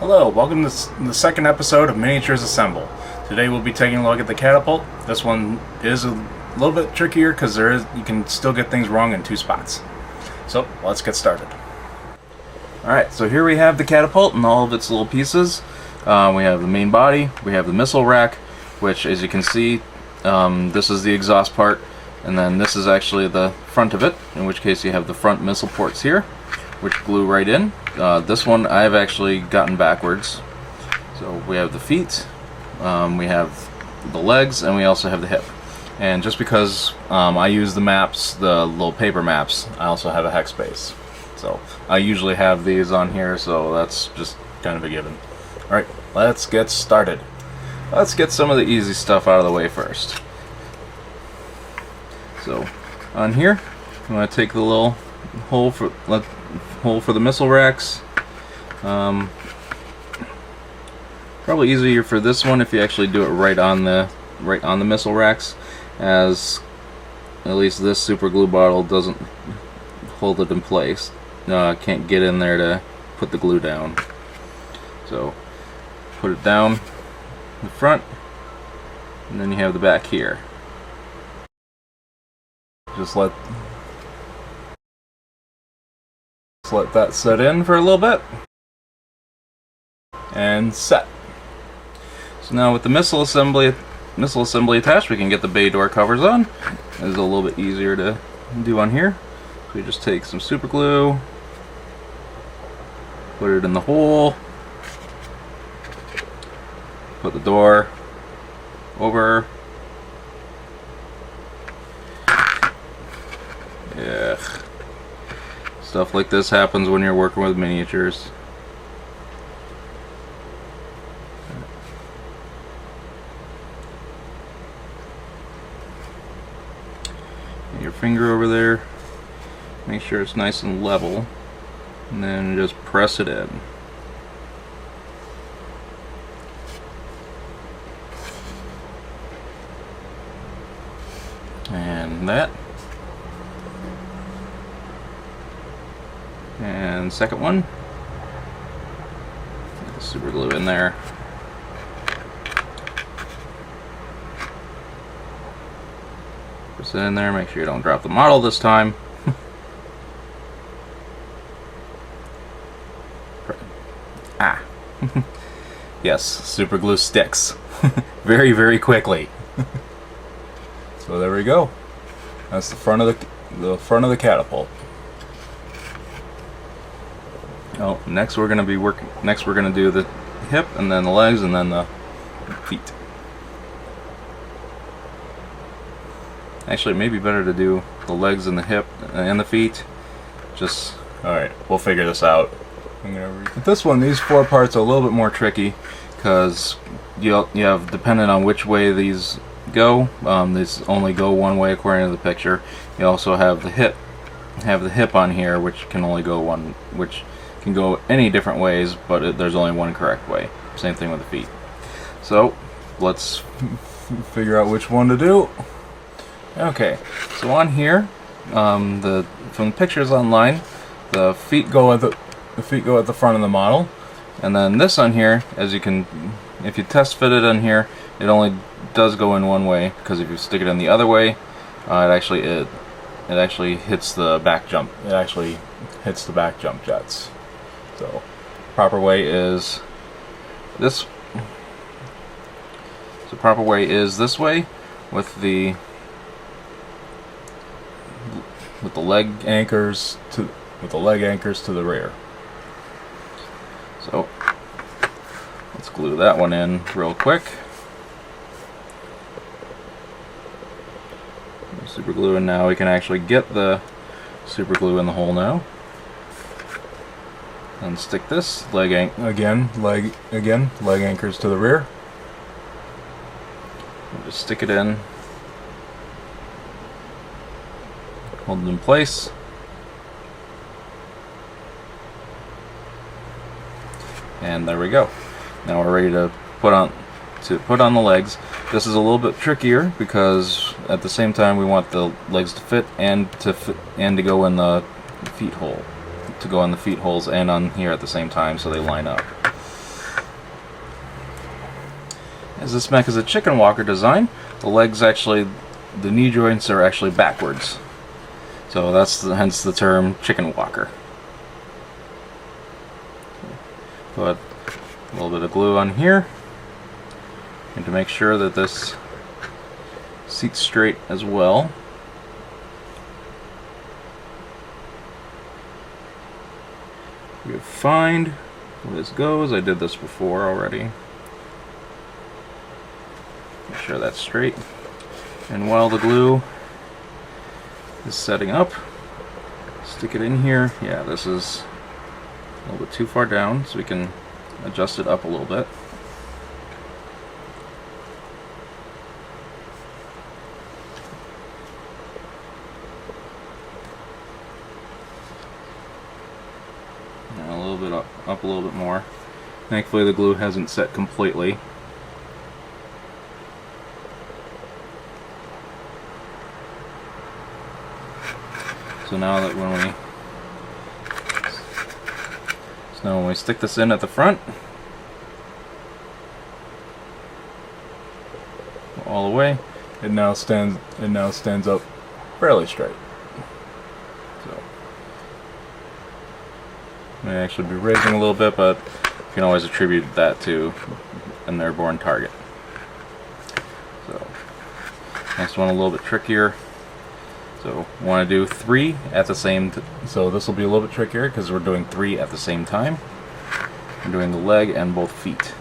Hello, welcome to the second episode of Miniatures Assemble. Today we'll be taking a look at the Catapult. This one is a little bit trickier because you can still get things wrong in two spots. So let's get started. Alright, so here we have the Catapult and all of its little pieces. We have the main body, we have the missile rack, which as you can see, this is the exhaust part, and then this is actually the front of it, in which case you have the front missile ports here, which glue right in. This one I've actually gotten backwards. So we have the feet, we have the legs, and we also have the hip. And just because I use the maps, the little paper maps, I also have a hex base. So I usually have these on here, so that's just kind of a given. Alright, let's get started. Let's get some of the easy stuff out of the way first. So on here, I'm going to take the little hole for the missile racks. Probably easier for this one if you actually do it right on the missile racks, as at least this super glue bottle doesn't hold it in place. Can't get in there to put the glue down. So put it down in the front, and then you have the back here. Just let that set in for a little bit, and set. So now with the missile assembly attached, we can get the bay door covers on. It's a little bit easier to do on here. So we just take some super glue, put it in the hole, put the door over. Ugh. Stuff like this happens when you're working with miniatures. Get your finger over there, make sure it's nice and level, and then just press it in. And that. And second one, get the super glue in there. Press it in there, make sure you don't drop the model this time. Ah. Yes, super glue sticks. Very, very quickly. So there we go. That's the front of the Catapult. Oh, next we're gonna do the hip, and then the legs, and then the feet. Actually, it may be better to do the legs and the hip and the feet. Alright, we'll figure this out. With this one, these four parts are a little bit more tricky, because you have, depending on which way these go, these only go one way according to the picture. You also have the hip on here, which can only go which can go any different ways, but there's only one correct way. Same thing with the feet. So let's figure out which one to do. Okay, so on here, from the pictures online, the feet go at the front of the model, and then this on here, as you can, if you test fit it on here, it only does go in one way, because if you stick it in the other way, it actually hits the back jump. It actually hits the back jump jets. So proper way is this. So proper way is this way, with the leg anchors to the rear. So let's glue that one in real quick. Super glue, and now we can actually get the super glue in the hole now. And stick this leg anchors to the rear. And just stick it in, hold it in place, and there we go. Now we're ready to put on the legs. This is a little bit trickier because at the same time we want the legs to fit and to go in the feet hole, to go on the feet holes and on here at the same time so they line up. as this mech is a chicken walker design, the legs actually, the knee joints are actually backwards. So that's hence the term chicken walker. Put a little bit of glue on here, and to make sure that this seats straight as well. We find where this goes. I did this before already. Make sure that's straight. And while the glue is setting up, stick it in here. Yeah, this is a little bit too far down, so we can adjust it up a little bit. And a little bit up a little bit more. Thankfully the glue hasn't set completely. So now when we stick this in at the front, all the way, it now stands up fairly straight. So may actually be raising a little bit, but you can always attribute that to an airborne target. So next one a little bit trickier. So we want to do 3 at the same so this will be a little bit trickier because we're doing 3 at the same time. We're doing the leg and both feet.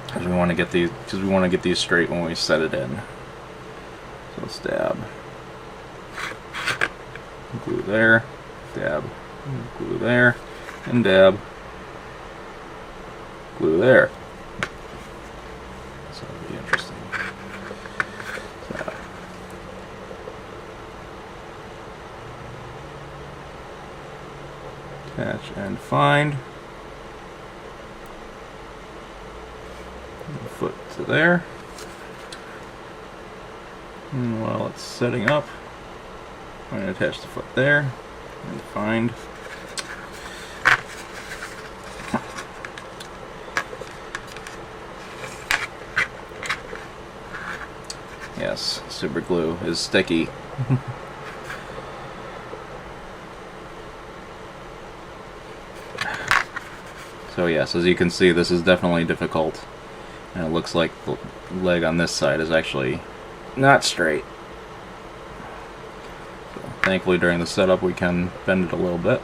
Because we want to get these straight when we set it in. So stab. Glue there, dab, glue there, and dab. Glue there. So it'll be interesting. Attach and find. The foot to there. And while it's setting up, I'm going to attach the foot there and find. Yes, super glue is sticky. So yes, as you can see, this is definitely difficult, and it looks like the leg on this side is actually not straight. So thankfully during the setup we can bend it a little bit.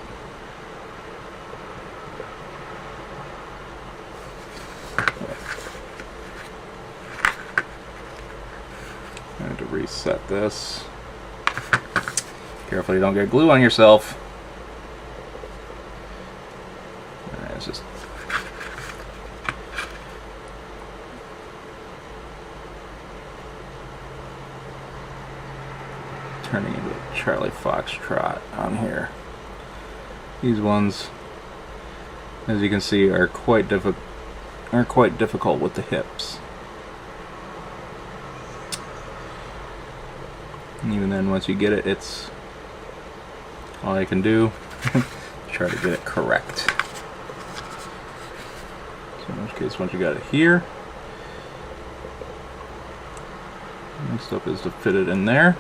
I have to reset this. Careful you don't get glue on yourself. It's just turning into a Charlie Foxtrot on here. These ones, as you can see, are quite difficult with the hips. And even then, once you get it, it's all I can do. Try to get it correct. So in which case, once you got it here, next up is to fit it in there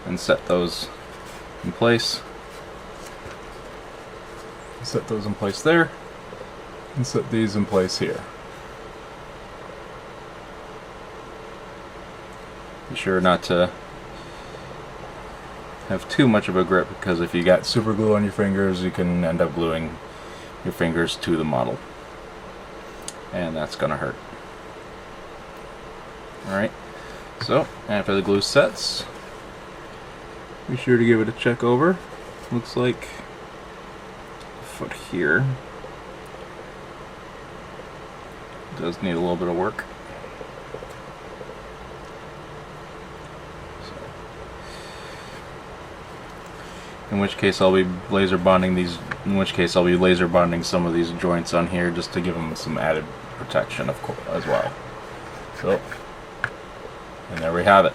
and set those in place. Set those in place there, and set these in place here. Be sure not to have too much of a grip, because if you got super glue on your fingers, you can end up gluing your fingers to the model, and that's gonna hurt. Alright, so after the glue sets, be sure to give it a check over. Looks like the foot here does need a little bit of work. So, in which case I'll be laser bonding these. In which case I'll be laser bonding some of these joints on here just to give them some added protection, of course, as well. So, and there we have it.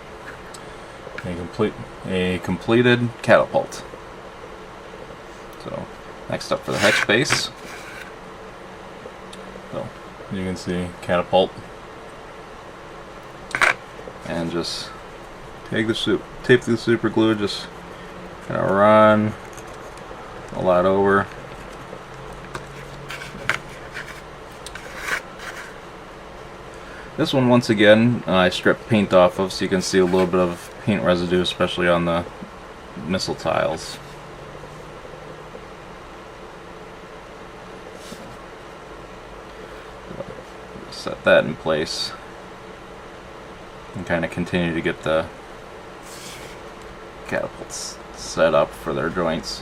A completed catapult. So next up for the hex base. So you can see catapult and just tape the super glue, just kind of run a lot over. This one, once again, I stripped paint off of, so you can see a little bit of paint residue, especially on the missile tiles. Set that in place and kind of continue to get the catapults set up for their joints.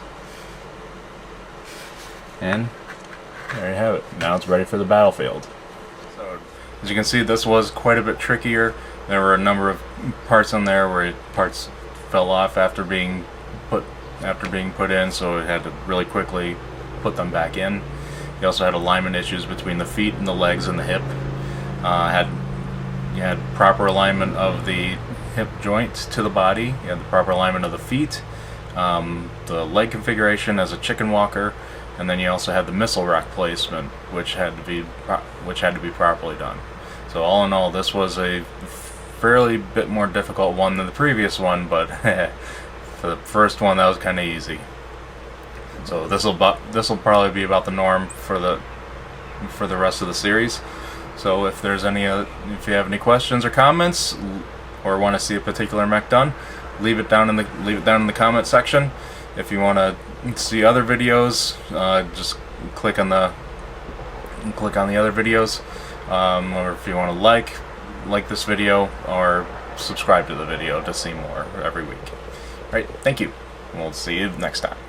And there you have it. Now it's ready for the battlefield. So, as you can see, this was quite a bit trickier. There were a number of parts on there where parts fell off after being put in, so it had to really quickly put them back in. You also had alignment issues between the feet and the legs and the hip. You had proper alignment of the hip joint to the body. You had the proper alignment of the feet, the leg configuration as a chicken walker, and then you also had the missile rack placement, which had to be properly done. So all in all, this was a fairly bit more difficult one than the previous one, but for the first one, that was kind of easy. So this will probably be about the norm for the rest of the series. So if you have any questions or comments, or want to see a particular mech done, leave it down in the comment section. If you want to see other videos, just click on the other videos, or if you want to like this video or subscribe to the video to see more every week. All right, thank you. We'll see you next time.